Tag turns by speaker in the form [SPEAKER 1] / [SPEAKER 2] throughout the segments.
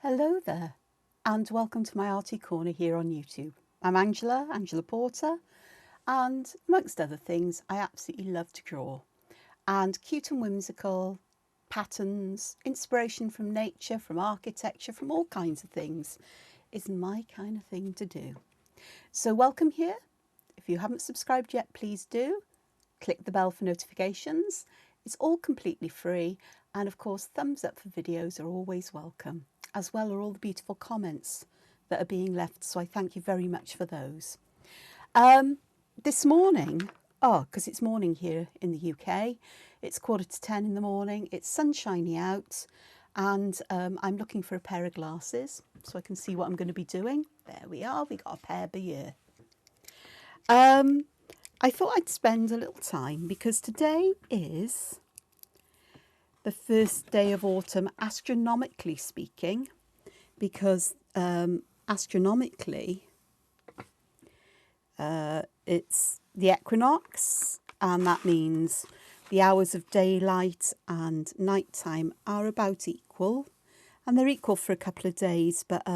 [SPEAKER 1] Hello there, and welcome to my Arty Corner here on YouTube. I'm Angela Porter, and amongst other things, I absolutely love to draw. And cute and whimsical patterns, inspiration from nature, from architecture, from all kinds of things is my kind of thing to do. So welcome here. If you haven't subscribed yet, please do. Click the bell for notifications. It's all completely free, and of course thumbs up for videos are always welcome, as well are all the beautiful comments that are being left, so I thank you very much for those. This morning, because it's morning here in the UK, it's 9:45 in the morning, it's sunshiny out, and I'm looking for a pair of glasses so I can see what I'm going to be doing. There we are, we got a pair per year. I thought I'd spend a little time because today is the first day of autumn, astronomically speaking, because astronomically it's the equinox, and that means the hours of daylight and nighttime are about equal, and they're equal for a couple of days, but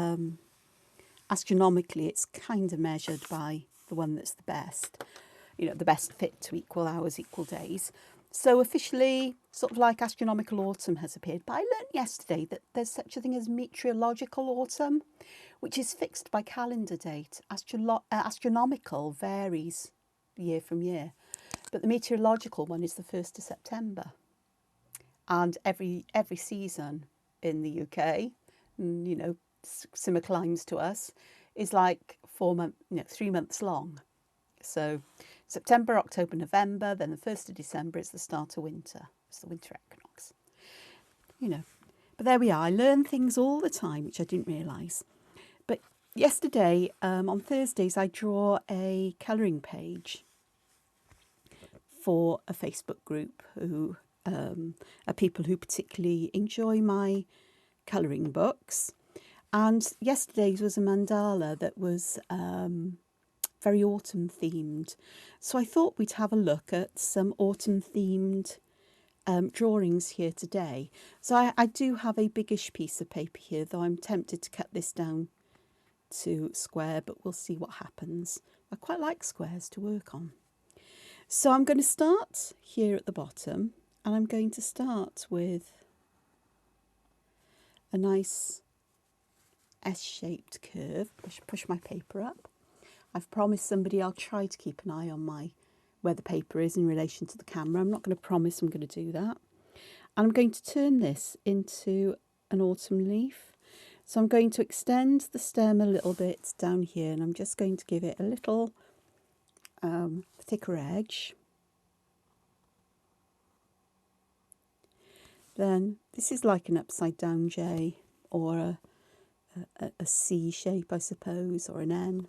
[SPEAKER 1] astronomically it's kind of measured by the one that's the best, you know, the best fit to equal hours, equal days. So officially, sort of like astronomical autumn has appeared. But I learnt yesterday that there's such a thing as meteorological autumn, which is fixed by calendar date. Astronomical varies year from year, but the meteorological one is the 1st of September. And every season in the UK, you know, similar climes to us, is like 3 months long. So September, October, November, then the 1st of December is the start of winter. It's the winter equinox. You know, but there we are. I learn things all the time, which I didn't realise. But yesterday, on Thursdays, I draw a colouring page for a Facebook group who are people who particularly enjoy my colouring books. And yesterday's was a mandala that was very autumn themed. So I thought we'd have a look at some autumn themed drawings here today. So I do have a biggish piece of paper here, though I'm tempted to cut this down to square, but we'll see what happens. I quite like squares to work on. So I'm going to start here at the bottom, and I'm going to start with a nice S-shaped curve. Push my paper up. I've promised somebody I'll try to keep an eye on where the paper is in relation to the camera. I'm not going to promise I'm going to do that. And I'm going to turn this into an autumn leaf. So I'm going to extend the stem a little bit down here, and I'm just going to give it a little thicker edge. Then this is like an upside down J, or a C shape, I suppose, or an N.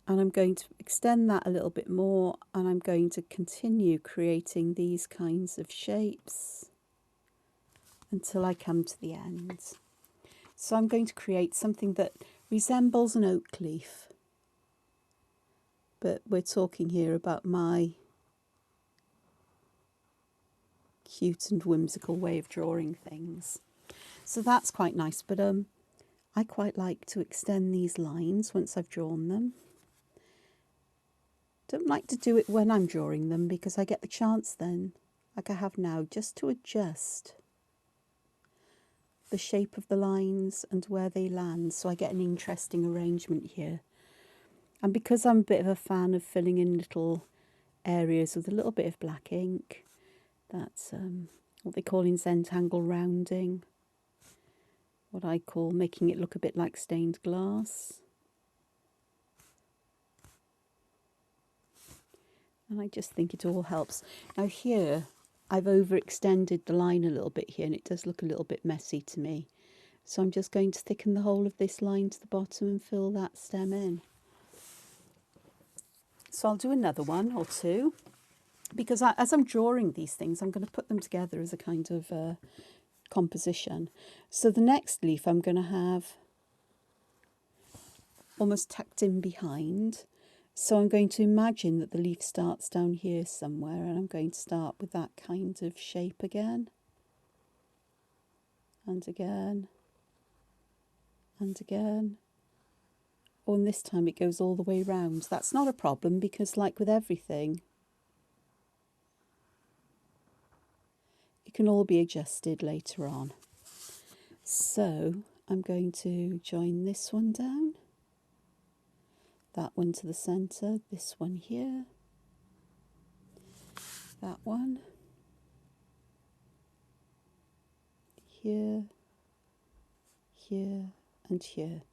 [SPEAKER 1] And I'm going to extend that a little bit more, and I'm going to continue creating these kinds of shapes until I come to the end. So I'm going to create something that resembles an oak leaf, but we're talking here about my cute and whimsical way of drawing things. So that's quite nice, but I quite like to extend these lines once I've drawn them. Don't like to do it when I'm drawing them, because I get the chance then, like I have now, just to adjust the shape of the lines and where they land, so I get an interesting arrangement here. And because I'm a bit of a fan of filling in little areas with a little bit of black ink, that's what they call in Zentangle rounding, what I call making it look a bit like stained glass. And I just think it all helps. Now here, I've overextended the line a little bit here, and it does look a little bit messy to me. So I'm just going to thicken the whole of this line to the bottom and fill that stem in. So I'll do another one or two, because as I'm drawing these things, I'm going to put them together as a kind of composition. So the next leaf I'm going to have almost tucked in behind. So I'm going to imagine that the leaf starts down here somewhere, and I'm going to start with that kind of shape again, and again, and again. Oh, and this time it goes all the way round. That's not a problem because, like with everything, it can all be adjusted later on. So I'm going to join this one down, that one to the centre, this one here, that one, here, here and here.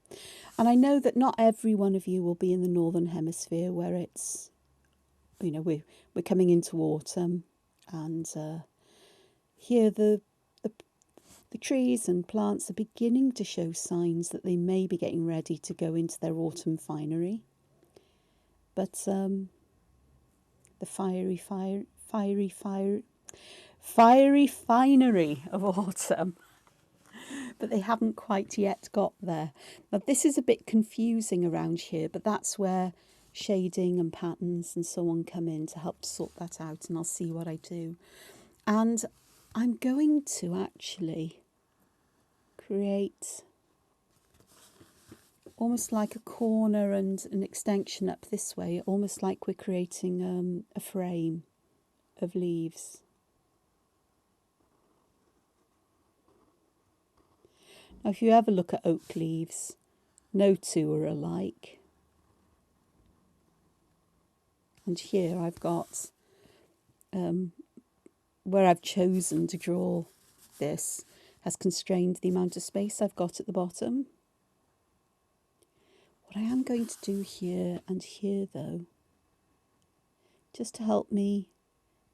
[SPEAKER 1] And I know that not every one of you will be in the Northern Hemisphere where it's, you know, we're coming into autumn, and here the trees and plants are beginning to show signs that they may be getting ready to go into their autumn finery. But the fiery finery of autumn, but they haven't quite yet got there. Now this is a bit confusing around here, but that's where shading and patterns and so on come in to help to sort that out, and I'll see what I do. And I'm going to actually create almost like a corner and an extension up this way, almost like we're creating a frame of leaves. Now if you ever look at oak leaves, no two are alike. And here I've got, where I've chosen to draw this, has constrained the amount of space I've got at the bottom. What I am going to do here and here though, just to help me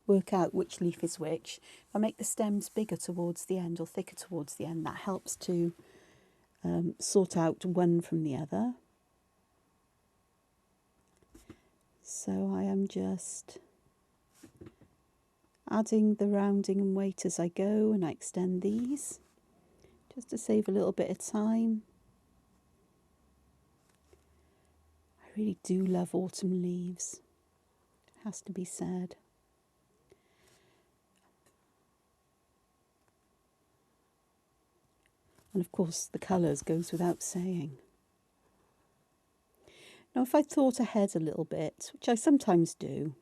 [SPEAKER 1] work out which leaf is which, if I make the stems bigger towards the end or thicker towards the end, that helps to sort out one from the other. So I am just adding the rounding and weight as I go, and I extend these just to save a little bit of time. I really do love autumn leaves, it has to be said. And of course the colours goes without saying. Now if I thought ahead a little bit, which I sometimes do,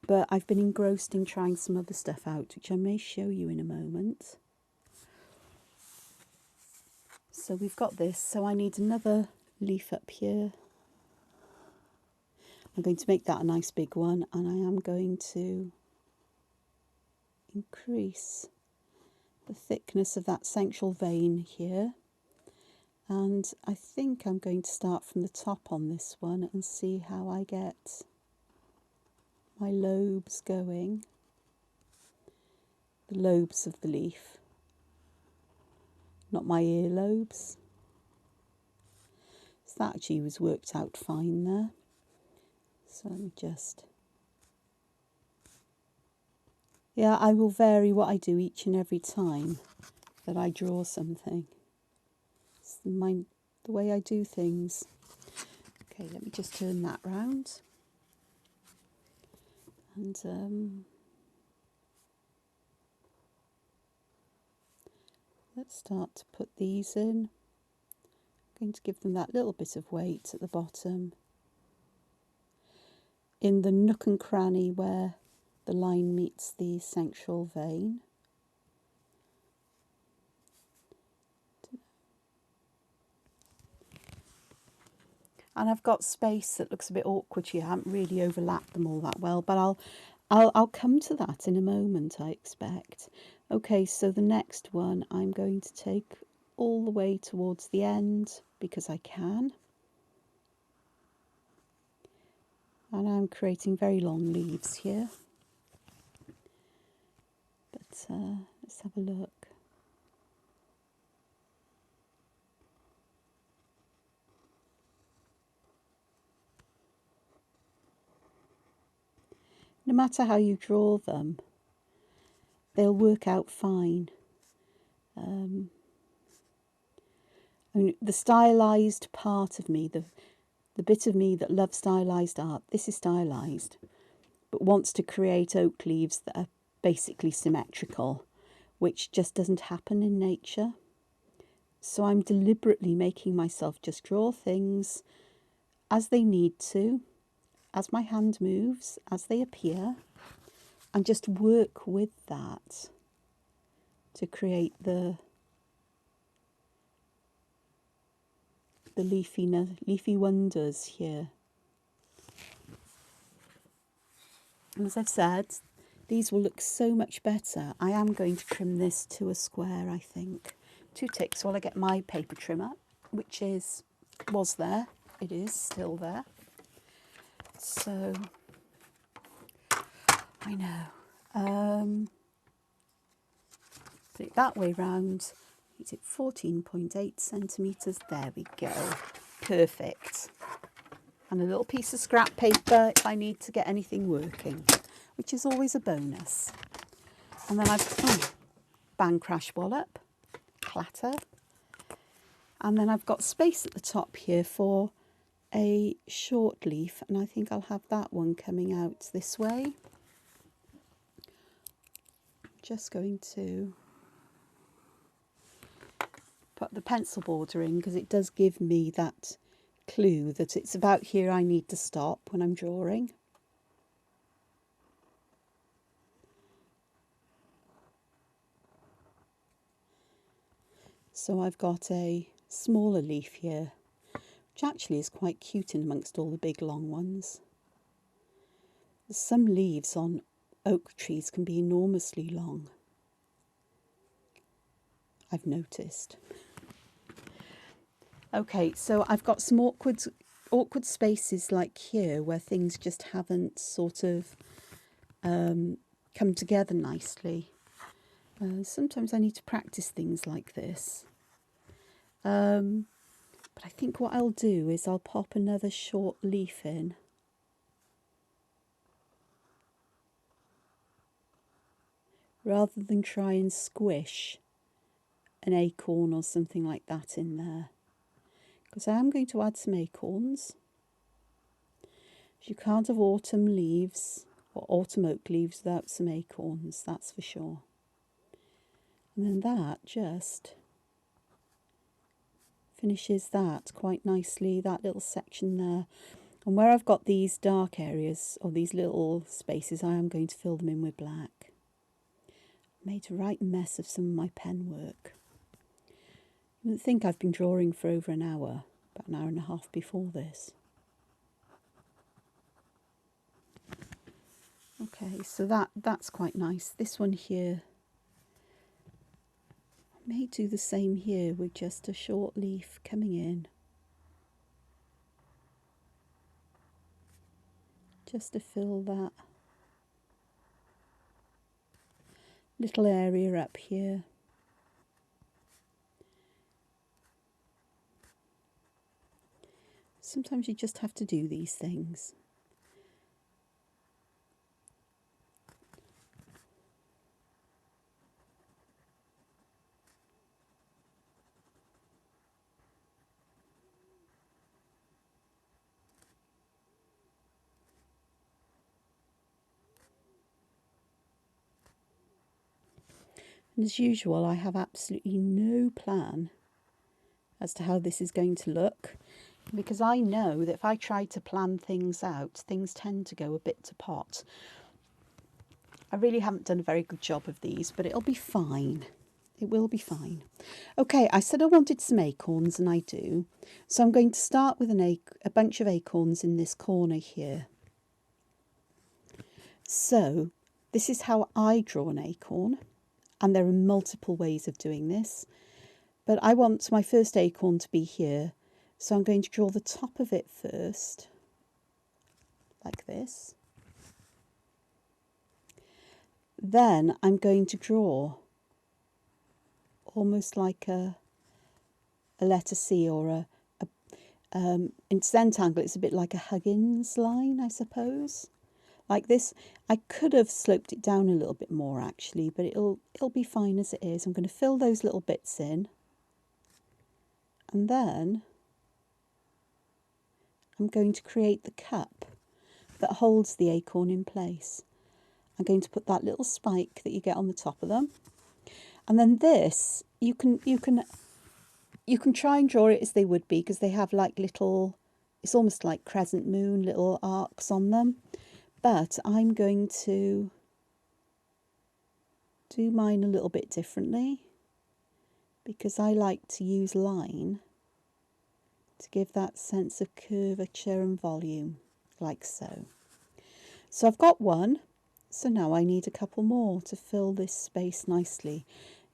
[SPEAKER 1] but I've been engrossed in trying some other stuff out, which I may show you in a moment. So we've got this, so I need another leaf up here. I'm going to make that a nice big one, and I am going to increase the thickness of that central vein here. And I think I'm going to start from the top on this one and see how I get my lobes going, the lobes of the leaf, not my ear lobes. So that actually was worked out fine there. So let me just, yeah, I will vary what I do each and every time that I draw something. It's the way I do things. Okay, let me just turn that round. And let's start to put these in. I'm going to give them that little bit of weight at the bottom, in the nook and cranny where the line meets the central vein. And I've got space that looks a bit awkward here. I haven't really overlapped them all that well, but I'll come to that in a moment, I expect. Okay, so the next one I'm going to take all the way towards the end because I can. And I'm creating very long leaves here. But let's have a look. No matter how you draw them, they'll work out fine. I mean, the stylized part of me, the bit of me that loves stylized art, this is stylized, but wants to create oak leaves that are basically symmetrical, which just doesn't happen in nature. So I'm deliberately making myself just draw things as they need to, as my hand moves, as they appear, and just work with that to create the leafy wonders here. And as I've said, these will look so much better. I am going to trim this to a square, I think. 2 ticks while I get my paper trimmer, which was there. It is still there. So, I know. Put it that way round. Is it 14.8 centimetres? There we go. Perfect. And a little piece of scrap paper if I need to get anything working, which is always a bonus. And then bang, crash, wallop, clatter. And then I've got space at the top here for a short leaf, and I think I'll have that one coming out this way. Just going to put the pencil border in because it does give me that clue that it's about here I need to stop when I'm drawing. So I've got a smaller leaf here, which actually is quite cute in amongst all the big long ones. Some leaves on oak trees can be enormously long, I've noticed. Okay, so I've got some awkward spaces like here where things just haven't sort of come together nicely. Sometimes I need to practice things like this. But I think what I'll do is I'll pop another short leaf in. Rather than try and squish an acorn or something like that in there. Because I am going to add some acorns. You can't have autumn leaves or autumn oak leaves without some acorns, that's for sure. And then that just finishes that quite nicely, that little section there. And where I've got these dark areas or these little spaces, I am going to fill them in with black. Made a right mess of some of my pen work. I don't think I've been drawing for over an hour, about an hour and a half before this. Okay, so that's quite nice. This one here, I may do the same here with just a short leaf coming in. Just to fill that little area up here. Sometimes you just have to do these things. And as usual, I have absolutely no plan as to how this is going to look, because I know that if I try to plan things out, things tend to go a bit to pot. I really haven't done a very good job of these, but it'll be fine. It will be fine. Okay, I said I wanted some acorns, and I do. So I'm going to start with a bunch of acorns in this corner here. So this is how I draw an acorn, and there are multiple ways of doing this. But I want my first acorn to be here, so I'm going to draw the top of it first, like this. Then I'm going to draw almost like a letter C, or in Zentangle it's a bit like a Huggins line, I suppose. Like this. I could have sloped it down a little bit more actually, but it'll be fine as it is. I'm going to fill those little bits in. And then I'm going to create the cup that holds the acorn in place. I'm going to put that little spike that you get on the top of them. And then this, you can you can try and draw it as they would be, because they have like little, it's almost like crescent moon, little arcs on them. But I'm going to do mine a little bit differently, because I like to use line to give that sense of curvature and volume, like so. So I've got one, so now I need a couple more to fill this space nicely.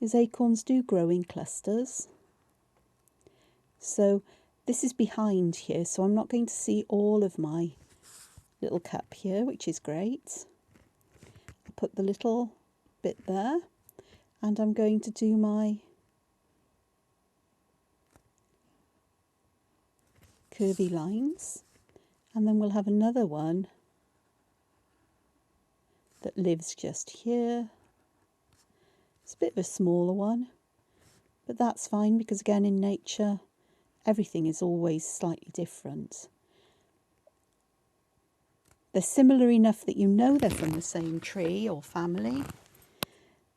[SPEAKER 1] As acorns do grow in clusters. So this is behind here, so I'm not going to see all of my little cup here, which is great. I'll put the little bit there, and I'm going to do my curvy lines, and then we'll have another one that lives just here. It's a bit of a smaller one, but that's fine, because again, in nature everything is always slightly different. They're similar enough that you know they're from the same tree or family,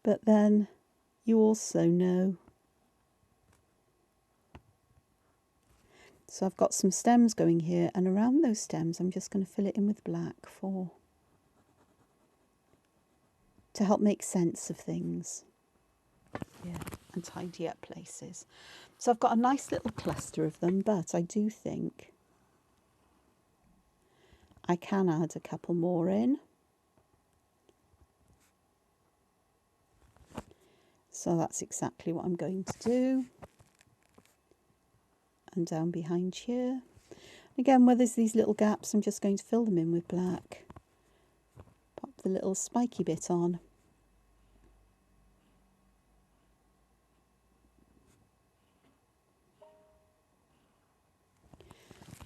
[SPEAKER 1] but then you also know. So I've got some stems going here, and around those stems I'm just going to fill it in with black to help make sense of things. Yeah, and tidy up places. So I've got a nice little cluster of them, but I do think I can add a couple more in. So that's exactly what I'm going to do. And down behind here. Again, where there's these little gaps, I'm just going to fill them in with black. Pop the little spiky bit on.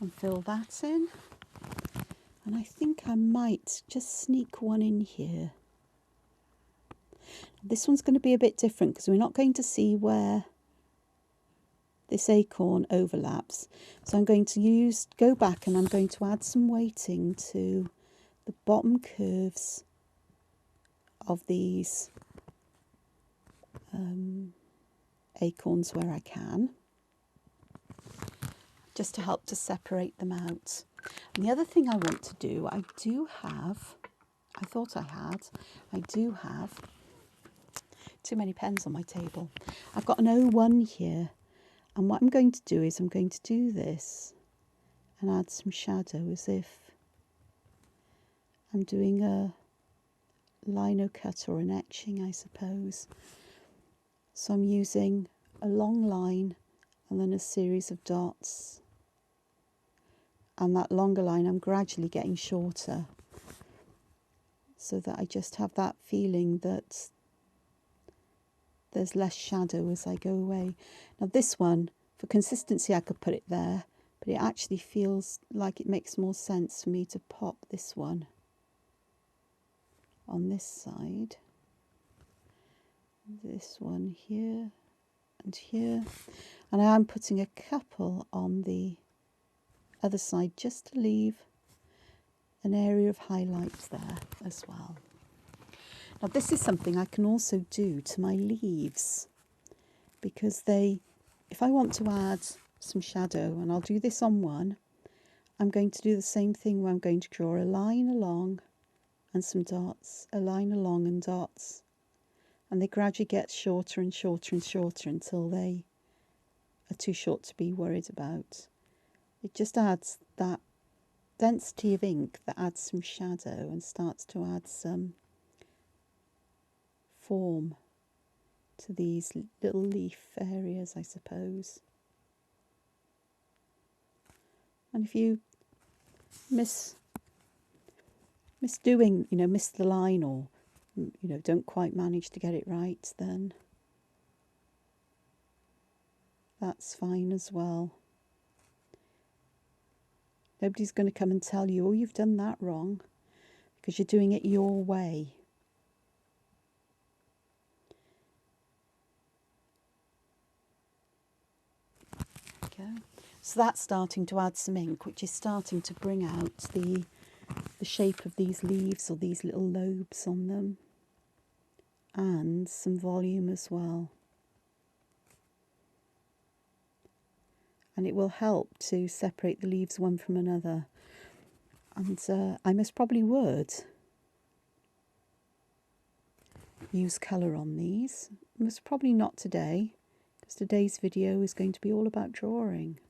[SPEAKER 1] And fill that in. And I think I might just sneak one in here. This one's going to be a bit different, because we're not going to see where this acorn overlaps. So I'm going to go back, and I'm going to add some weighting to the bottom curves of these acorns where I can, just to help to separate them out. And the other thing I want to do, I do have too many pens on my table. I've got an O1 here, and what I'm going to do is I'm going to do this and add some shadow, as if I'm doing a lino cut or an etching, I suppose. So I'm using a long line and then a series of dots, and that longer line I'm gradually getting shorter, so that I just have that feeling that there's less shadow as I go away. Now this one, for consistency, I could put it there, but it actually feels like it makes more sense for me to pop this one on this side, this one here and here, and I am putting a couple on the other side just to leave an area of highlights there as well. Now this is something I can also do to my leaves, because if I want to add some shadow, and I'll do this on one, I'm going to do the same thing where I'm going to draw a line along and some dots, a line along and dots, and they gradually get shorter and shorter and shorter until they are too short to be worried about. It just adds that density of ink that adds some shadow and starts to add some form to these little leaf areas, I suppose. And if you miss the line, or don't quite manage to get it right, then that's fine as well. Nobody's going to come and tell you, oh, you've done that wrong, because you're doing it your way. Okay. So that's starting to add some ink, which is starting to bring out the shape of these leaves, or these little lobes on them, and some volume as well. and it will help to separate the leaves one from another. And I probably would use colour on these. Most probably not today, because today's video is going to be all about drawing.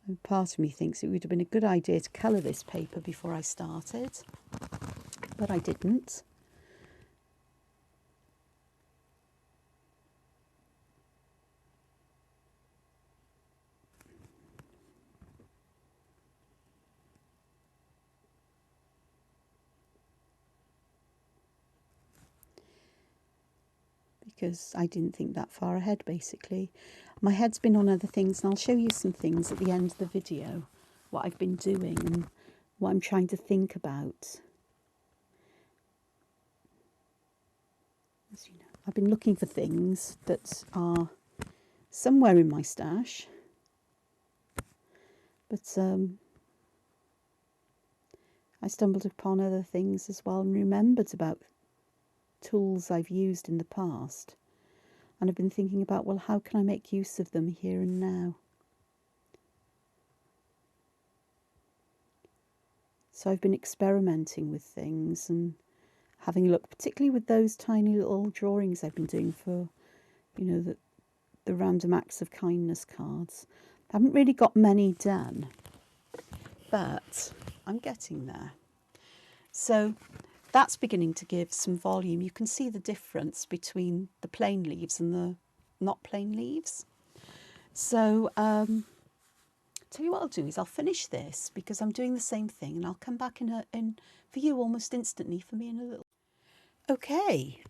[SPEAKER 1] And part of me thinks it would have been a good idea to colour this paper before I started, but I didn't. Because I didn't think that far ahead, basically. My head's been on other things, and I'll show you some things at the end of the video, what I've been doing and what I'm trying to think about. As you know, I've been looking for things that are somewhere in my stash, but I stumbled upon other things as well and remembered about tools I've used in the past, and I've been thinking about, well, how can I make use of them here and now? So I've been experimenting with things and having a look, particularly with those tiny little drawings I've been doing for, you know, the random acts of kindness cards. I haven't really got many done, but I'm getting there. So that's beginning to give some volume. You can see the difference between the plain leaves and the not plain leaves. So tell you what I'll do is I'll finish this, because I'm doing the same thing, and I'll come back in for you almost instantly, for me in a little. Okay.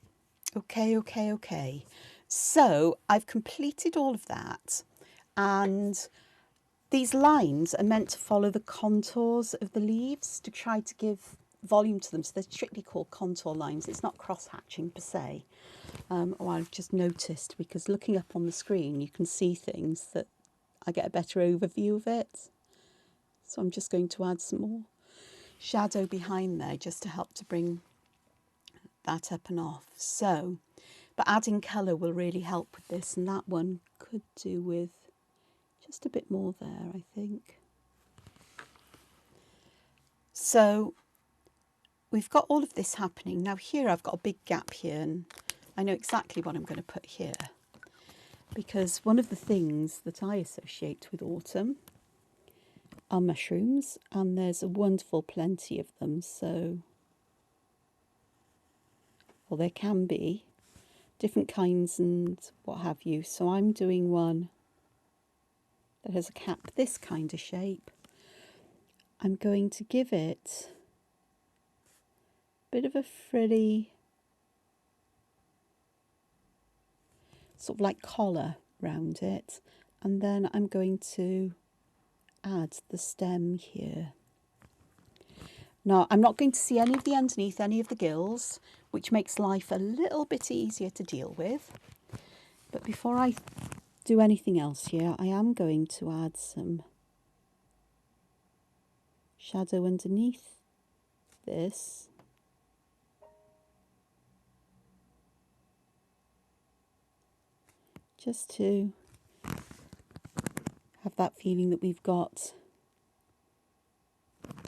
[SPEAKER 1] So I've completed all of that, and these lines are meant to follow the contours of the leaves to try to give volume to them. So they're strictly called contour lines. It's not cross-hatching per se. I've just noticed, because looking up on the screen you can see things that I get a better overview of it. So I'm just going to add some more shadow behind there just to help to bring that up and off. So, but adding colour will really help with this, and that one could do with just a bit more there, I think. So we've got all of this happening. Now here I've got a big gap here, and I know exactly what I'm going to put here, because one of the things that I associate with autumn are mushrooms, and there's a wonderful plenty of them. So, well, there can be different kinds and what have you. So I'm doing one that has a cap this kind of shape. I'm going to give it a bit of a frilly, sort of like collar round it, and then I'm going to add the stem here. Now I'm not going to see any of the underneath, any of the gills, which makes life a little bit easier to deal with. But before I do anything else here, I am going to add some shadow underneath this. Just to have that feeling that we've got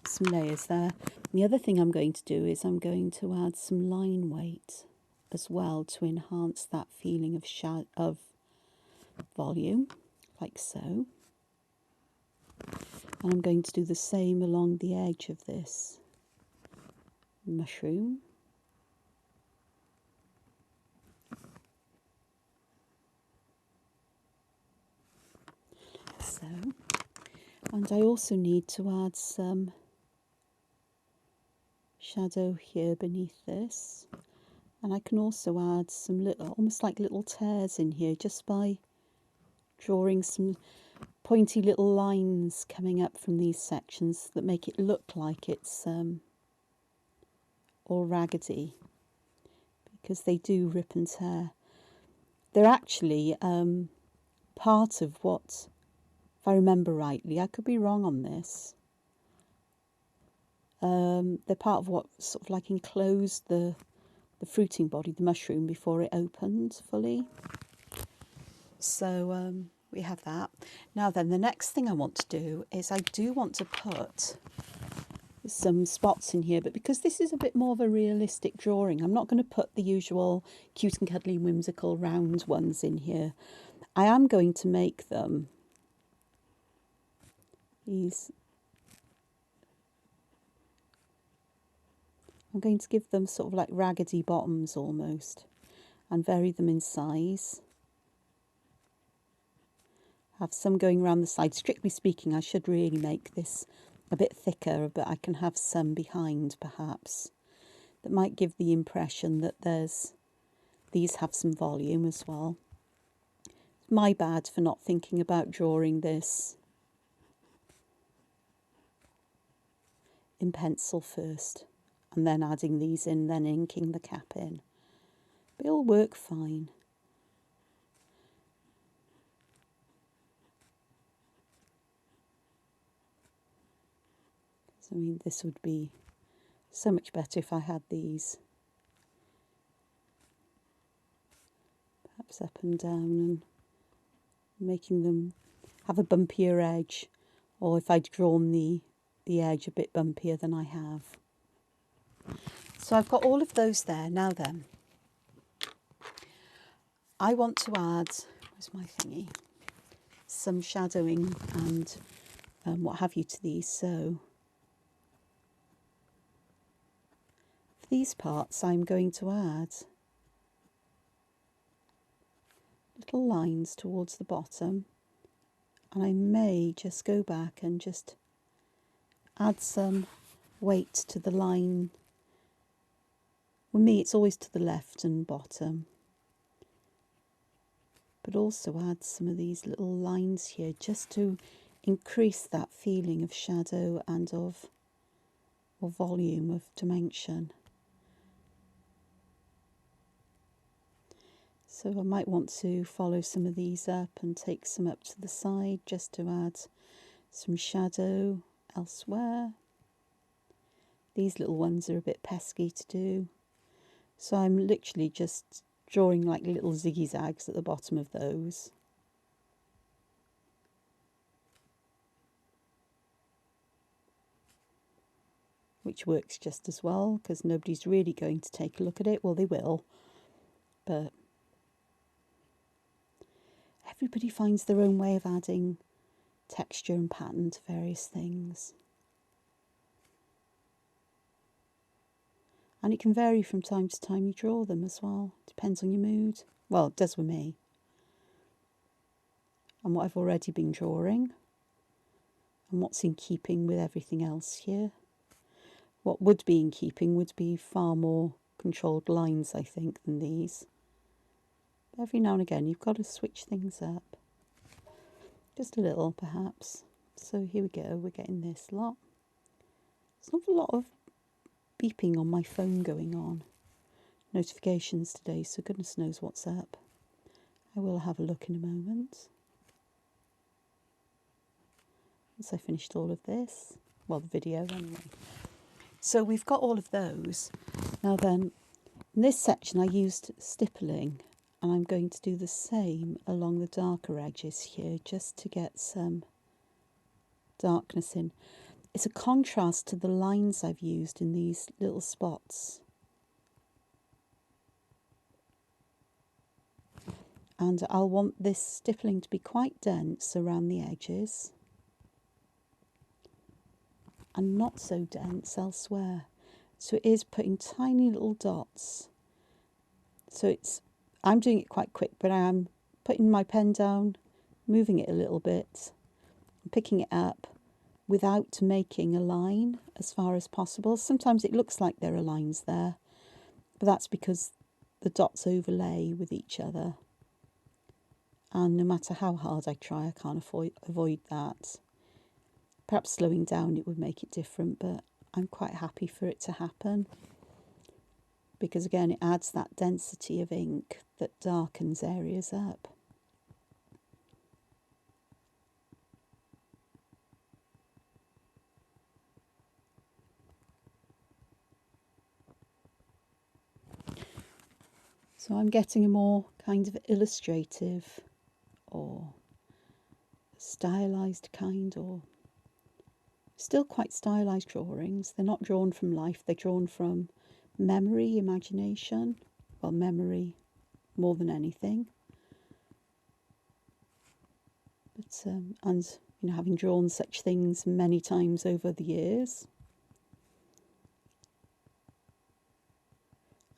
[SPEAKER 1] some layers there. And the other thing I'm going to do is I'm going to add some line weight as well to enhance that feeling of volume, like so. And I'm going to do the same along the edge of this mushroom. So, and I also need to add some shadow here beneath this, and I can also add some little, almost like little tears in here, just by drawing some pointy little lines coming up from these sections that make it look like it's all raggedy, because they do rip and tear. They're actually part of what, if I remember rightly, I could be wrong on this, they're part of what sort of like enclosed the the fruiting body, the mushroom, before it opened fully. So we have that. Now then, the next thing I want to do is I do want to put some spots in here, but because this is a bit more of a realistic drawing, I'm not going to put the usual cute and cuddly whimsical round ones in here. I am going to make them these. I'm going to give them sort of like raggedy bottoms almost, and vary them in size. Have some going around the side. Strictly speaking, I should really make this a bit thicker, but I can have some behind perhaps. That might give the impression that these have some volume as well. It's my bad for not thinking about drawing this in pencil first, and then adding these in, then inking the cap in. But it'll work fine. I mean, this would be so much better if I had these perhaps up and down and making them have a bumpier edge, or if I'd drawn the edge a bit bumpier than I have. So I've got all of those there. Now then, I want to add, where's my thingy, some shadowing and what have you to these. So for these parts I'm going to add little lines towards the bottom, and I may just go back and just add some weight to the line. With me it's always to the left and bottom, but also add some of these little lines here just to increase that feeling of shadow and of volume, of dimension. So I might want to follow some of these up and take some up to the side just to add some shadow elsewhere. These little ones are a bit pesky to do, so I'm literally just drawing like little zigzags at the bottom of those. Which works just as well, because nobody's really going to take a look at it. Well, they will, but everybody finds their own way of adding texture and pattern to various things. And it can vary from time to time you draw them as well. Depends on your mood. Well, it does with me. And what I've already been drawing. And what's in keeping with everything else here. What would be in keeping would be far more controlled lines, I think, than these. Every now and again you've got to switch things up. Just a little, perhaps. So here we go, we're getting this lot. There's not a lot of beeping on my phone going on. Notifications today, so goodness knows what's up. I will have a look in a moment. Once I finished all of this. Well, the video anyway. So we've got all of those. Now then, in this section I used stippling, and I'm going to do the same along the darker edges here just to get some darkness in. It's a contrast to the lines I've used in these little spots. And I'll want this stippling to be quite dense around the edges and not so dense elsewhere. So it is putting tiny little dots. So I'm doing it quite quick, but I am putting my pen down, moving it a little bit, and picking it up without making a line as far as possible. Sometimes it looks like there are lines there, but that's because the dots overlay with each other. And no matter how hard I try, I can't avoid that. Perhaps slowing down it would make it different, but I'm quite happy for it to happen. Because again, it adds that density of ink that darkens areas up. So I'm getting a more kind of illustrative or stylized kind, or still quite stylized drawings. They're not drawn from life, they're drawn from memory, imagination. Well, memory more than anything. But and you know, having drawn such things many times over the years,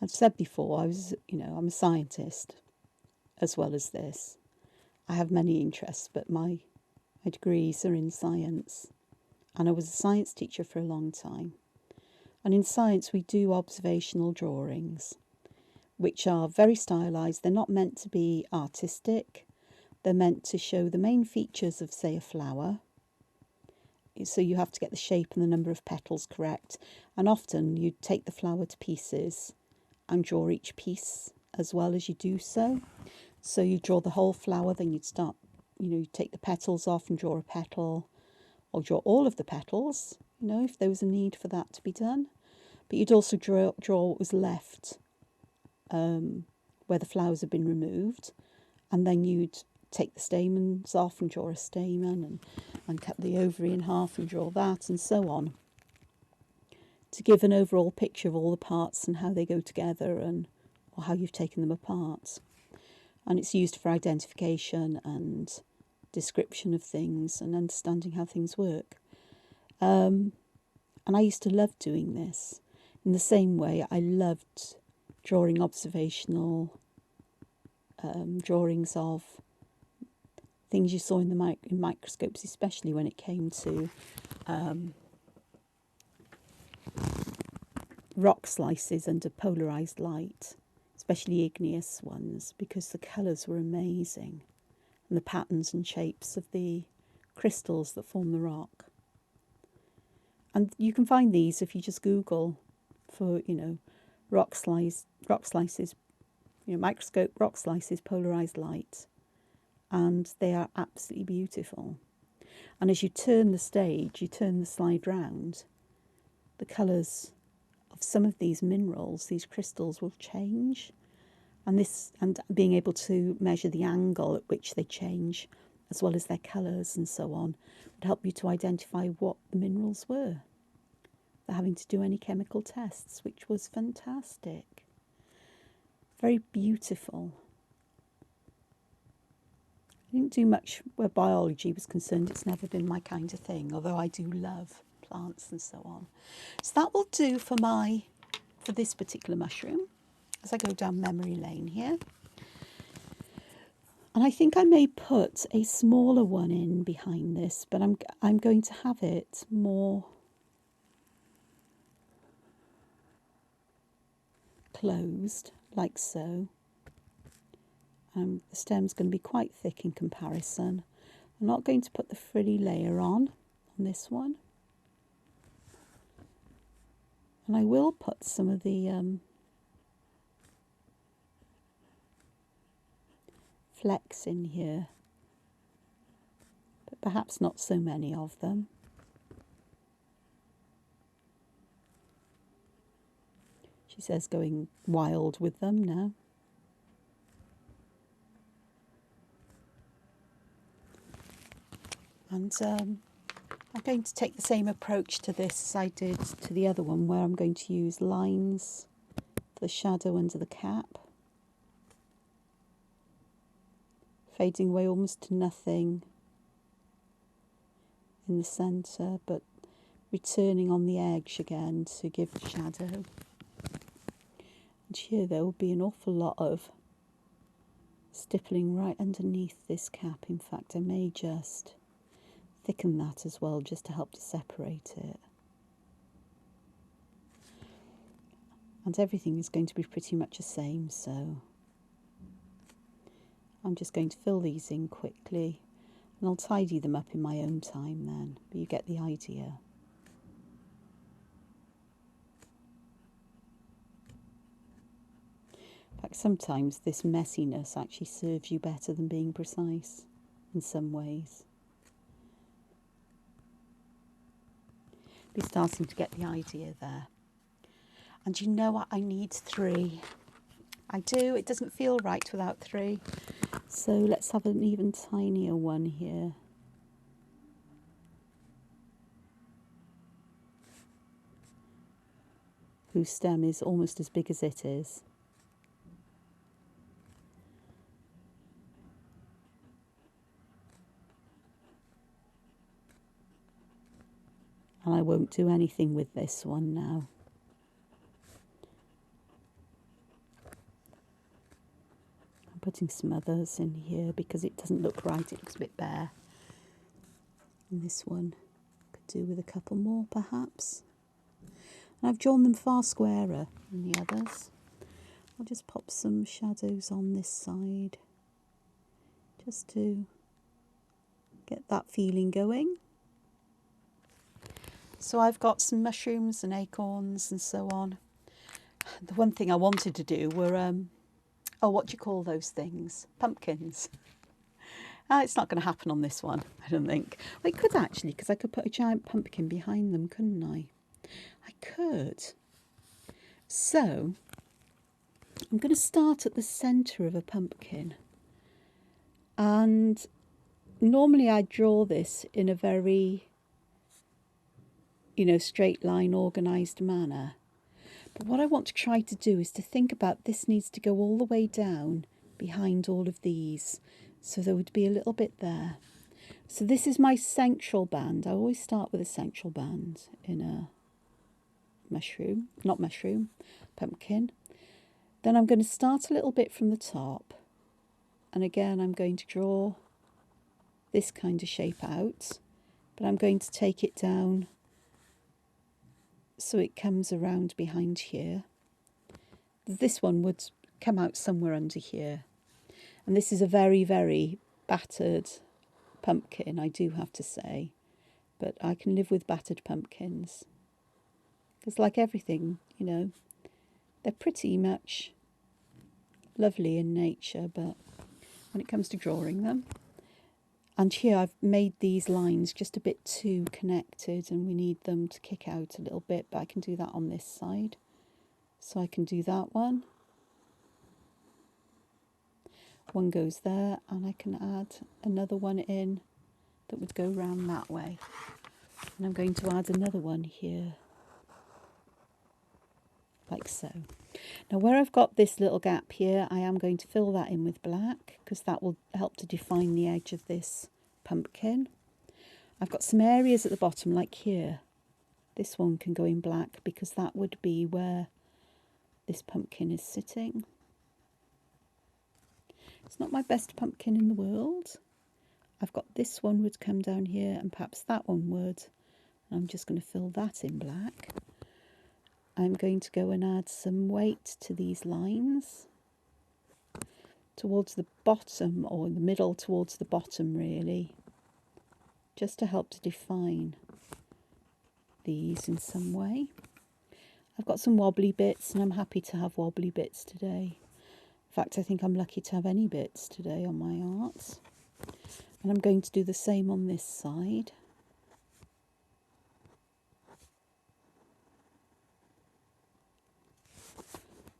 [SPEAKER 1] I've said before, I'm a scientist as well as this. I have many interests, but my degrees are in science, and I was a science teacher for a long time. And in science, we do observational drawings, which are very stylized. They're not meant to be artistic. They're meant to show the main features of, say, a flower. So you have to get the shape and the number of petals correct. And often you take the flower to pieces and draw each piece as well as you do so. So you draw the whole flower, then you'd start, you take the petals off and draw a petal, or draw all of the petals, if there was a need for that to be done. But you'd also draw what was left where the flowers had been removed, and then you'd take the stamens off and draw a stamen, and cut the ovary in half and draw that, and so on, to give an overall picture of all the parts and how they go together, or how you've taken them apart. And it's used for identification and description of things and understanding how things work. And I used to love doing this. In the same way, I loved drawing observational drawings of things you saw in microscopes, especially when it came to rock slices under polarized light, especially igneous ones, because the colours were amazing, and the patterns and shapes of the crystals that form the rock. And you can find these if you just Google for, rock slices, microscope rock slices, polarized light, and they are absolutely beautiful. And as you turn the slide round, the colours of some of these minerals, these crystals, will change. And being able to measure the angle at which they change, as well as their colours and so on, would help you to identify what the minerals were, without having to do any chemical tests, which was fantastic. Very beautiful. I didn't do much where biology was concerned. It's never been my kind of thing, although I do love plants and so on. So that will do for this particular mushroom, as I go down memory lane here. And I think I may put a smaller one in behind this, but I'm going to have it more closed, like so. The stem's going to be quite thick in comparison. I'm not going to put the frilly layer on this one. And I will put some of the flecks in here, but perhaps not so many of them. She says going wild with them now. And I'm going to take the same approach to this as I did to the other one, where I'm going to use lines for the shadow under the cap, fading away almost to nothing in the centre, but returning on the edge again to give the shadow. And here there will be an awful lot of stippling right underneath this cap. In fact, I may just thicken that as well, just to help to separate it. And everything is going to be pretty much the same, so I'm just going to fill these in quickly, and I'll tidy them up in my own time then, but you get the idea. In fact, sometimes this messiness actually serves you better than being precise in some ways. Be starting to get the idea there. And you know what? I need 3 I do. It doesn't feel right without 3. So let's have an even tinier one here. Whose stem is almost as big as it is. And I won't do anything with this one now. I'm putting some others in here because it doesn't look right. It looks a bit bare. And this one could do with a couple more perhaps. And I've drawn them far squarer than the others. I'll just pop some shadows on this side just to get that feeling going. So I've got some mushrooms and acorns and so on. The one thing I wanted to do were, oh, what do you call those things? Pumpkins. It's not going to happen on this one, I don't think. Well, it could actually, because I could put a giant pumpkin behind them, couldn't I? I could. So I'm going to start at the centre of a pumpkin. And normally I draw this in a very, straight line, organised manner. But what I want to try to do is to think about this needs to go all the way down behind all of these. So there would be a little bit there. So this is my central band. I always start with a central band in a pumpkin. Then I'm going to start a little bit from the top. And again, I'm going to draw this kind of shape out. But I'm going to take it down so it comes around behind here. This one would come out somewhere under here. And this is a very, very battered pumpkin, I do have to say. But I can live with battered pumpkins. Because like everything, they're pretty much lovely in nature, but when it comes to drawing them. And here I've made these lines just a bit too connected and we need them to kick out a little bit, but I can do that on this side. So I can do that one. One goes there and I can add another one in that would go round that way. And I'm going to add another one here, like so. Now where I've got this little gap here, I am going to fill that in with black because that will help to define the edge of this pumpkin. I've got some areas at the bottom, like here. This one can go in black because that would be where this pumpkin is sitting. It's not my best pumpkin in the world. I've got this one would come down here and perhaps that one would. I'm just going to fill that in black. I'm going to go and add some weight to these lines towards the bottom, or in the middle towards the bottom really, just to help to define these in some way. I've got some wobbly bits and I'm happy to have wobbly bits today. In fact, I think I'm lucky to have any bits today on my art. And I'm going to do the same on this side.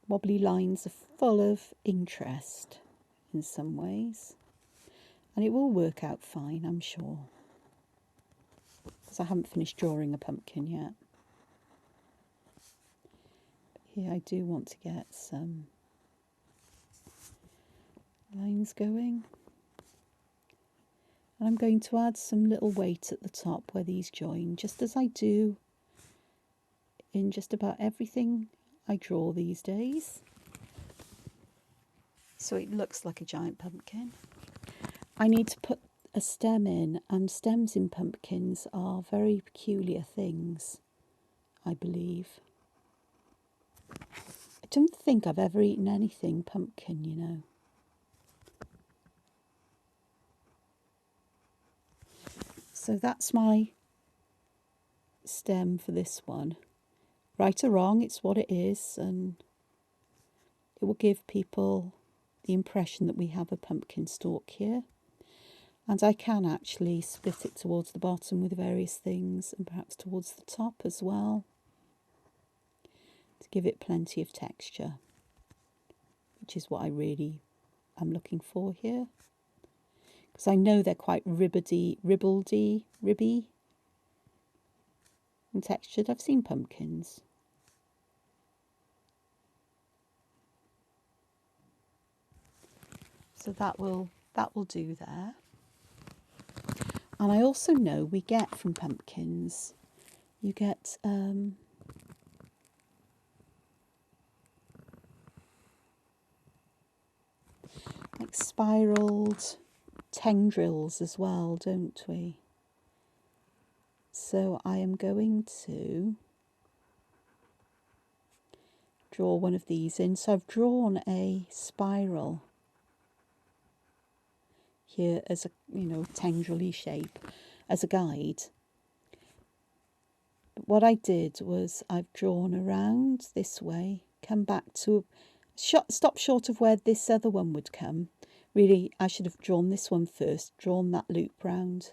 [SPEAKER 1] Wobbly lines are full of interest in some ways. And it will work out fine, I'm sure. Because I haven't finished drawing a pumpkin yet. But here I do want to get some lines going. And I'm going to add some little weight at the top where these join, just as I do in just about everything I draw these days. So it looks like a giant pumpkin. I need to put a stem in, and stems in pumpkins are very peculiar things, I believe. I don't think I've ever eaten anything pumpkin, So that's my stem for this one. Right or wrong, it's what it is, and it will give people the impression that we have a pumpkin stalk here. And I can actually split it towards the bottom with various things, and perhaps towards the top as well, to give it plenty of texture. which is what I really am looking for here. Because I know they're quite ribby and textured. I've seen pumpkins. So that will do there. And I also know we get from pumpkins, you get like spiraled tendrils as well, don't we? So I am going to draw one of these in. So I've drawn a spiral here as a, tendril-y shape as a guide. But what I did was I've drawn around this way, come back to stop short of where this other one would come. Really, I should have drawn this one first, drawn that loop round,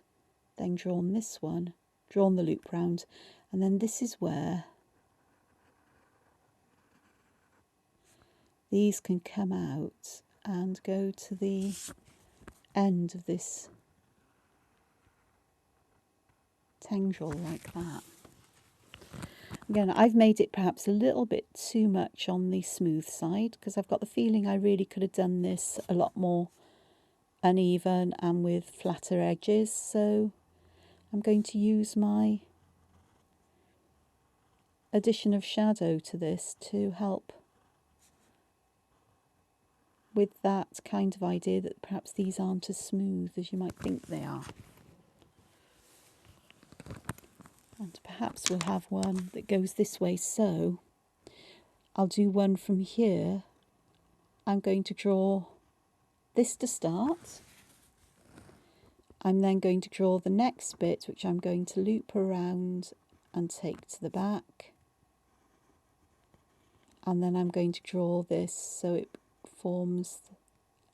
[SPEAKER 1] then drawn this one, drawn the loop round, and then this is where these can come out and go to the end of this tendril like that. Again, I've made it perhaps a little bit too much on the smooth side because I've got the feeling I really could have done this a lot more uneven and with flatter edges. So I'm going to use my addition of shadow to this to help with that kind of idea that perhaps these aren't as smooth as you might think they are. And perhaps we'll have one that goes this way, so I'll do one from here. I'm going to draw this to start. I'm then going to draw the next bit, which I'm going to loop around and take to the back. And then I'm going to draw this so it forms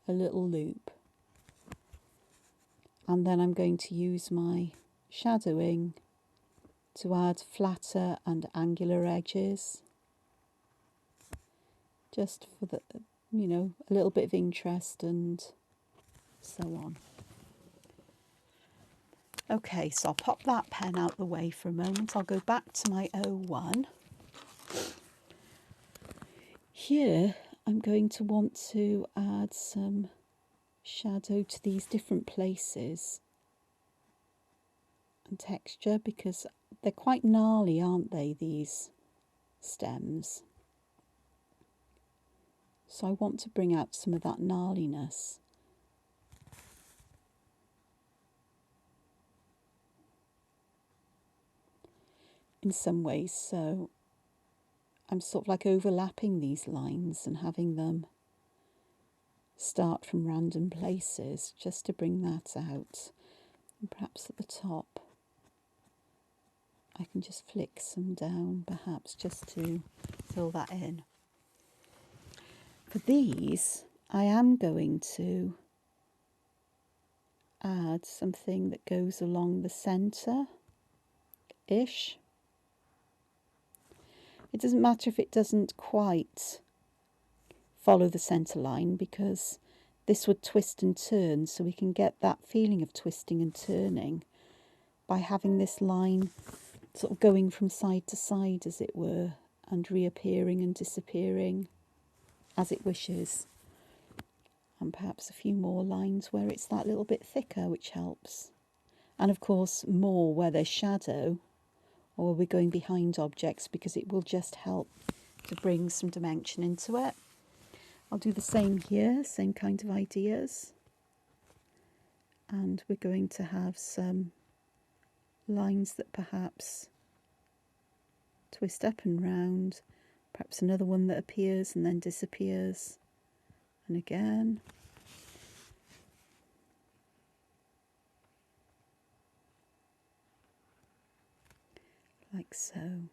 [SPEAKER 1] a little loop. And then I'm going to use my shadowing to add flatter and angular edges, just for the, a little bit of interest and so on. Okay, so I'll pop that pen out the way for a moment. I'll go back to my 01. Here I'm going to want to add some shadow to these different places and texture, because they're quite gnarly, aren't they, these stems? So I want to bring out some of that gnarliness. In some ways, so I'm sort of like overlapping these lines and having them start from random places just to bring that out. And perhaps at the top I can just flick some down, perhaps just to fill that in. For these, I am going to add something that goes along the centre-ish. It doesn't matter if it doesn't quite follow the centre line, because this would twist and turn, so we can get that feeling of twisting and turning by having this line sort of going from side to side, as it were, and reappearing and disappearing as it wishes. And perhaps a few more lines where it's that little bit thicker, which helps. And of course more where there's shadow, or we're going behind objects, because it will just help to bring some dimension into it. I'll do the same here, same kind of ideas. And we're going to have some lines that perhaps twist up and round, perhaps another one that appears and then disappears, and again. Like so.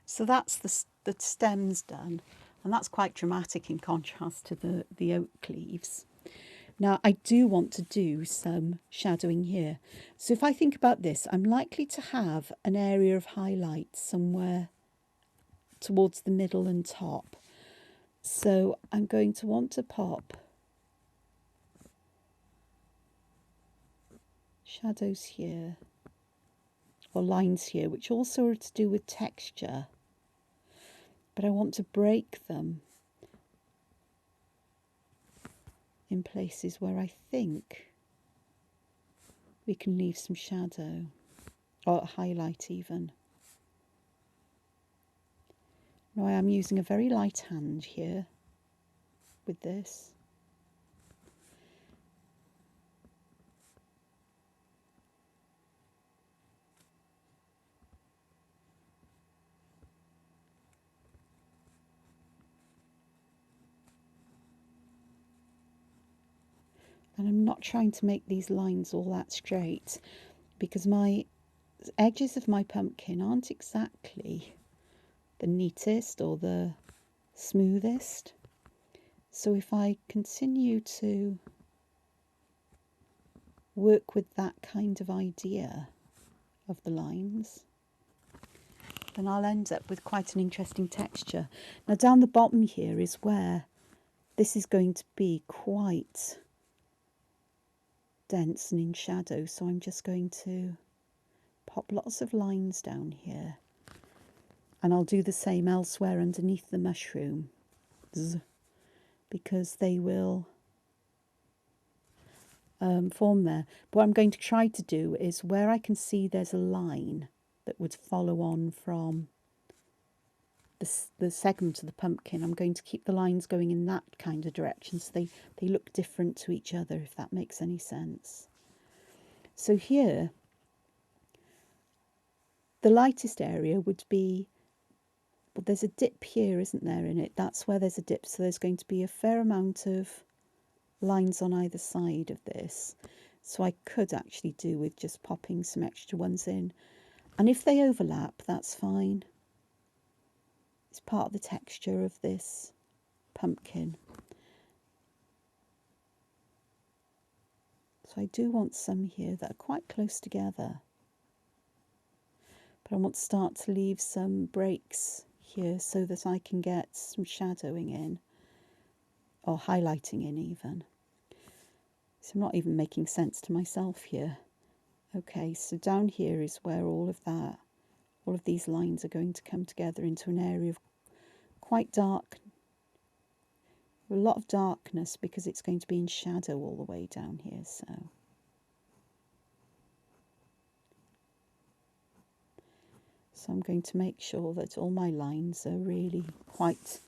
[SPEAKER 1] So that's the stems done, and that's quite dramatic in contrast to the oak leaves. Now I do want to do some shadowing here. So if I think about this, I'm likely to have an area of highlight somewhere towards the middle and top. So I'm going to want to pop shadows here, or lines here, which also are to do with texture, but I want to break them in places where I think we can leave some shadow, or highlight even. Now I am using a very light hand here with this. And I'm not trying to make these lines all that straight, because my edges of my pumpkin aren't exactly the neatest or the smoothest. So if I continue to work with that kind of idea of the lines, then I'll end up with quite an interesting texture. Now down the bottom here is where this is going to be quite dense and in shadow, so I'm just going to pop lots of lines down here, and I'll do the same elsewhere underneath the mushroom, because they will form there. But what I'm going to try to do is where I can see there's a line that would follow on from the segment of the pumpkin, I'm going to keep the lines going in that kind of direction, so they look different to each other, if that makes any sense. So here, the lightest area would be, well, there's a dip here, isn't there, in it? That's where there's a dip, so there's going to be a fair amount of lines on either side of this. So I could actually do with just popping some extra ones in. And if they overlap, that's fine. It's part of the texture of this pumpkin. So I do want some here that are quite close together. But I want to start to leave some breaks here so that I can get some shadowing in, or highlighting in even. So I'm not even making sense to myself here. Okay, so down here is where all of these lines are going to come together into an area of quite dark, a lot of darkness, because it's going to be in shadow all the way down here. So I'm going to make sure that all my lines are really quite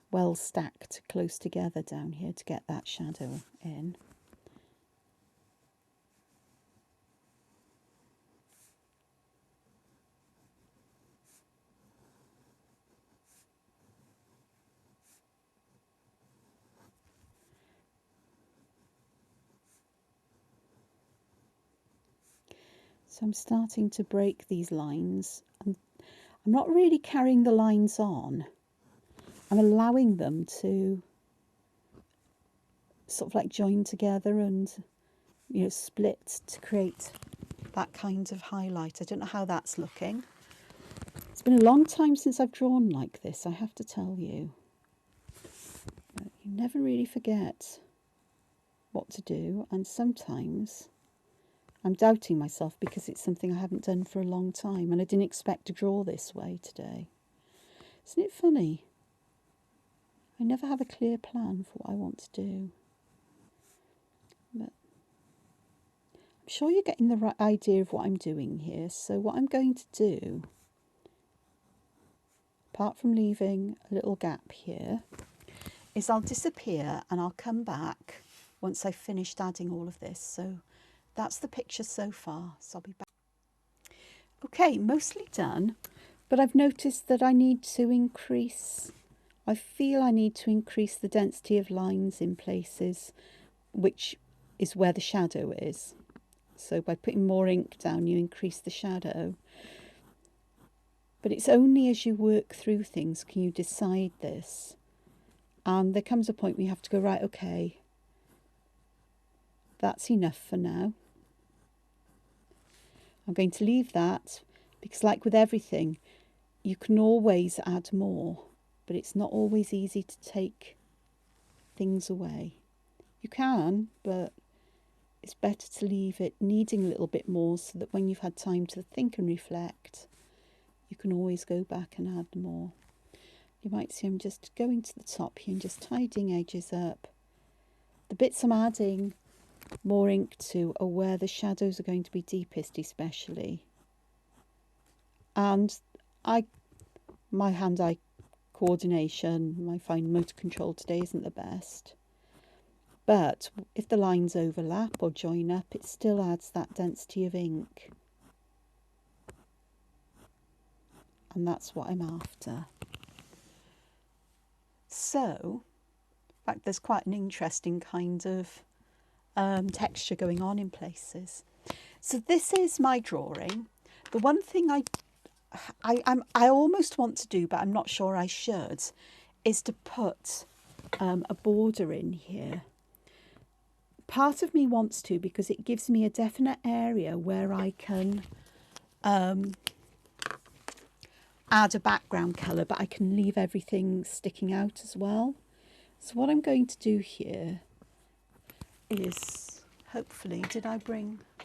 [SPEAKER 1] well stacked close together down here to get that shadow in. So I'm starting to break these lines. I'm not really carrying the lines on. I'm allowing them to sort of like join together and, you know, split to create that kind of highlight. I don't know how that's looking. It's been a long time since I've drawn like this, I have to tell you. But you never really forget what to do, and sometimes I'm doubting myself because it's something I haven't done for a long time, and I didn't expect to draw this way today. Isn't it funny? I never have a clear plan for what I want to do. But I'm sure you're getting the right idea of what I'm doing here. So what I'm going to do, apart from leaving a little gap here, is I'll disappear and I'll come back once I've finished adding all of this. So that's the picture so far, so I'll be back. Okay, mostly done, but I've noticed that I need to increase, I feel I need to increase the density of lines in places, which is where the shadow is. So by putting more ink down, you increase the shadow. But it's only as you work through things can you decide this. And there comes a point where you have to go, right, okay, that's enough for now. I'm going to leave that, Because like with everything, you can always add more, but it's not always easy to take things away. You can, but it's better to leave it needing a little bit more so that when you've had time to think and reflect, you can always go back and add more. You might see I'm just going to the top here and just tidying edges up. The bits I'm adding more ink to are where the shadows are going to be deepest, especially. And my hand-eye coordination, my fine motor control today isn't the best. But if the lines overlap or join up, it still adds that density of ink. And that's what I'm after. So, in fact, there's quite an interesting kind of texture going on in places. So this is my drawing. The one thing I almost want to do, but I'm not sure I should, is to put a border in here. Part of me wants to because it gives me a definite area where I can add a background colour, but I can leave everything sticking out as well. So what I'm going to do here is, hopefully,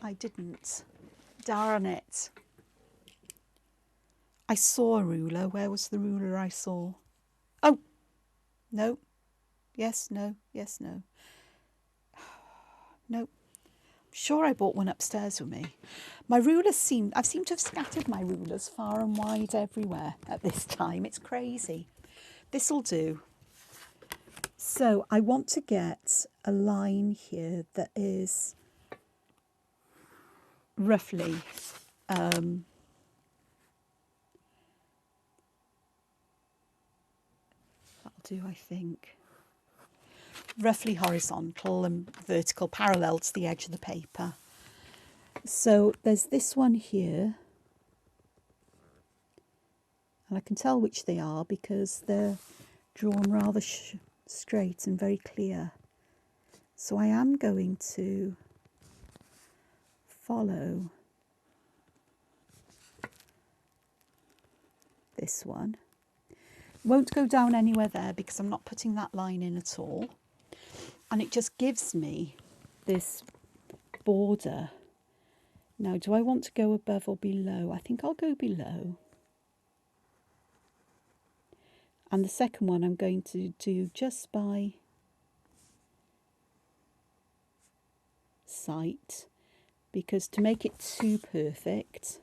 [SPEAKER 1] I didn't. Darn it. I saw a ruler. Where was the ruler I saw? Oh, no. Yes, no, yes, no. No. Sure, I bought one upstairs with me. My rulers I've seemed to have scattered my rulers far and wide everywhere at this time. It's crazy. This'll do. So I want to get a line here that is roughly that'll do, I think. Roughly horizontal and vertical, parallel to the edge of the paper. So there's this one here, and I can tell which they are because they're drawn rather straight and very clear. So I am going to follow this one. Won't go down anywhere there because I'm not putting that line in at all. And it just gives me this border. Now, do I want to go above or below? I think I'll go below. And the second one I'm going to do just by sight, because to make it too perfect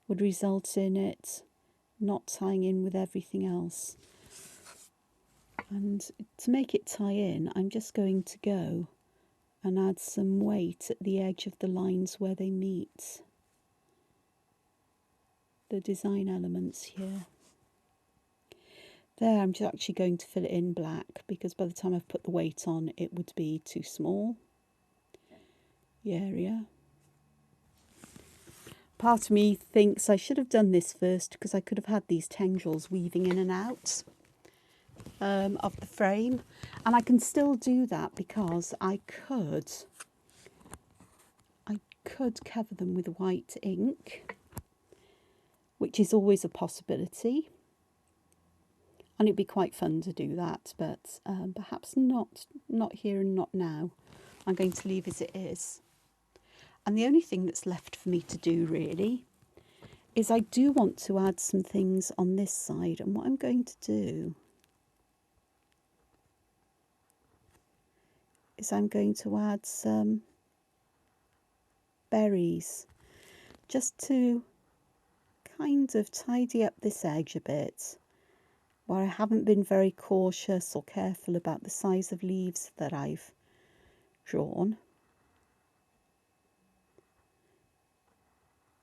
[SPEAKER 1] would result in it not tying in with everything else. And to make it tie in, I'm just going to go and add some weight at the edge of the lines where they meet the design elements here. There, I'm just actually going to fill it in black because by the time I've put the weight on, it would be too small, the area. Part of me thinks I should have done this first because I could have had these tendrils weaving in and out of the frame, and I can still do that because I could cover them with white ink, which is always a possibility, and it'd be quite fun to do that, but perhaps not here and not now. I'm going to leave as it is. And the only thing that's left for me to do really is I do want to add some things on this side, and what I'm going to do is I'm going to add some berries just to kind of tidy up this edge a bit where I haven't been very cautious or careful about the size of leaves that I've drawn.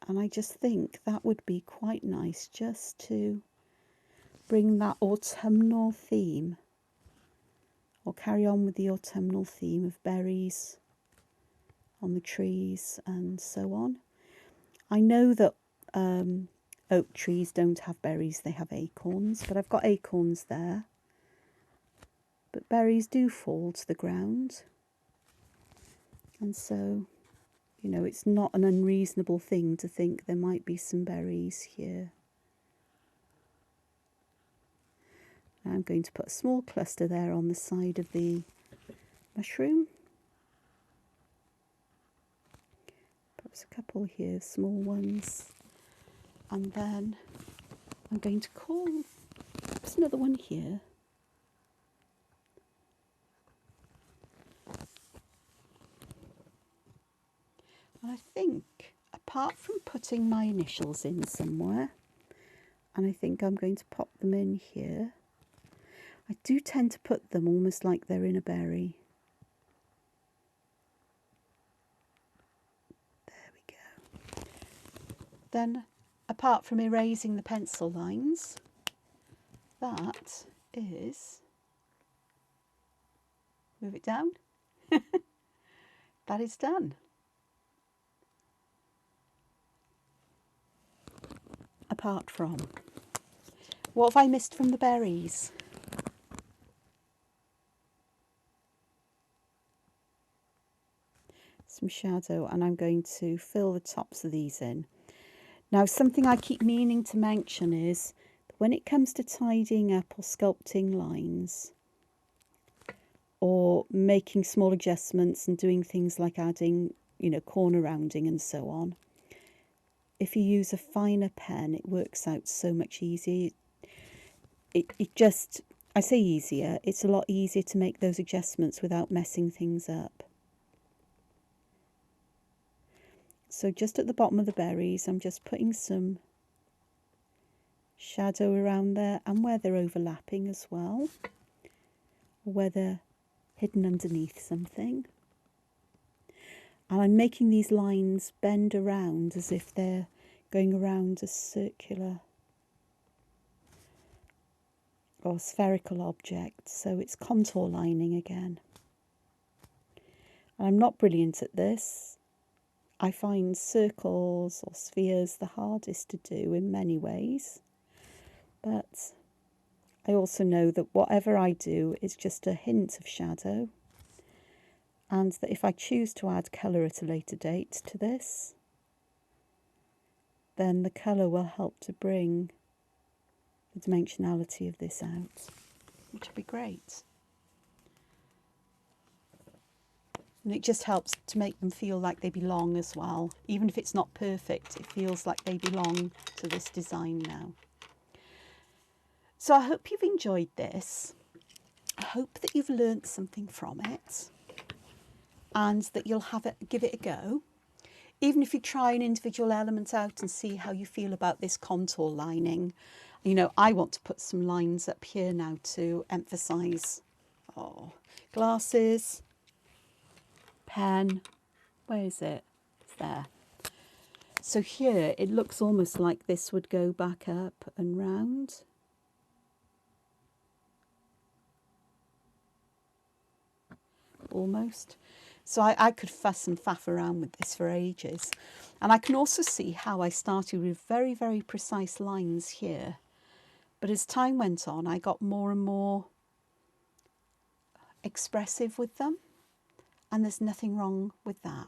[SPEAKER 1] And I just think that would be quite nice just to bring that autumnal theme, or carry on with the autumnal theme of berries on the trees and so on. I know that oak trees don't have berries, they have acorns, but I've got acorns there. But berries do fall to the ground. And so You know, it's not an unreasonable thing to think there might be some berries here. I'm going to put a small cluster there on the side of the mushroom. Perhaps a couple here, small ones. And then I'm going to call, perhaps another one here. And I think, apart from putting my initials in somewhere, and I think I'm going to pop them in here, I do tend to put them almost like they're in a berry. There we go. Then, apart from erasing the pencil lines, that is, move it down, that is done. Apart from, what have I missed from the berries? Some shadow, and I'm going to fill the tops of these in. Now, something I keep meaning to mention is that when it comes to tidying up or sculpting lines or making small adjustments and doing things like adding, you know, corner rounding and so on, if you use a finer pen, it works out so much easier. It just, I say easier, it's a lot easier to make those adjustments without messing things up. So just at the bottom of the berries, I'm just putting some shadow around there and where they're overlapping as well, or where they're hidden underneath something. And I'm making these lines bend around as if they're going around a circular or spherical object, so it's contour lining again. And I'm not brilliant at this. I find circles or spheres the hardest to do in many ways, but I also know that whatever I do is just a hint of shadow, and that if I choose to add colour at a later date to this, then the colour will help to bring the dimensionality of this out, which will be great. And it just helps to make them feel like they belong as well. Even if it's not perfect, it feels like they belong to this design now. So I hope you've enjoyed this. I hope that you've learnt something from it and that you'll give it a go. Even if you try an individual element out and see how you feel about this contour lining. You know, I want to put some lines up here now to emphasise glasses, pen, where is it? It's there. So here it looks almost like this would go back up and round. Almost. So I could fuss and faff around with this for ages. And I can also see how I started with very, very precise lines here. But as time went on, I got more and more expressive with them. And there's nothing wrong with that.